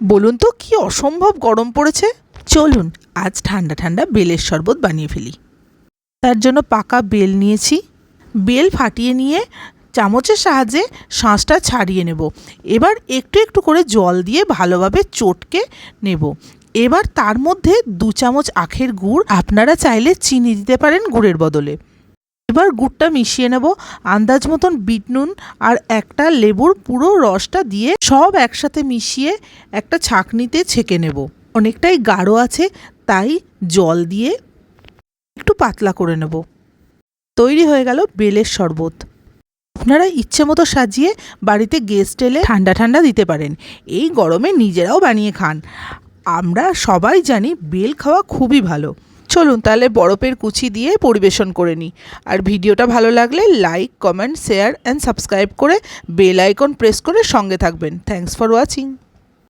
বলুন তো কি অসম্ভব গরম পড়েছে। চলুন আজ ঠান্ডা ঠান্ডা বেলের শরবত বানিয়ে ফেলি। তার জন্য পাকা বেল নিয়েছি। বেল ফাটিয়ে নিয়ে চামচের সাহায্যে শাঁসটা ছাড়িয়ে নেব। এবার একটু একটু করে জল দিয়ে ভালোভাবে চটকে নেব। এবার তার মধ্যে 2 চামচ আখের গুড়, আপনারা চাইলে চিনি দিতে পারেন গুড়ের বদলে। এবার গুড়টা মিশিয়ে নেব। আন্দাজ মতন বিট নুন আর একটা লেবুর পুরো রসটা দিয়ে সব একসাথে মিশিয়ে একটা ছাঁকনিতে ছেঁকে নেব। অনেকটাই গাঢ় আছে, তাই জল দিয়ে একটু পাতলা করে নেব। তৈরি হয়ে গেল বেলের শরবত। আপনারা ইচ্ছে মতো সাজিয়ে বাড়িতে গেস্ট এলে ঠান্ডা ঠান্ডা দিতে পারেন। এই গরমে নিজেরাও বানিয়ে খান। আমরা সবাই জানি বেল খাওয়া খুবই ভালো। চলুন তাহলে বরফের কুচি দিয়ে পরিবেশন করে নিই। আর ভিডিওটা ভালো লাগলে like, comment, share and subscribe করে বেল আইকন প্রেস করে সঙ্গে থাকবেন। Thanks for watching.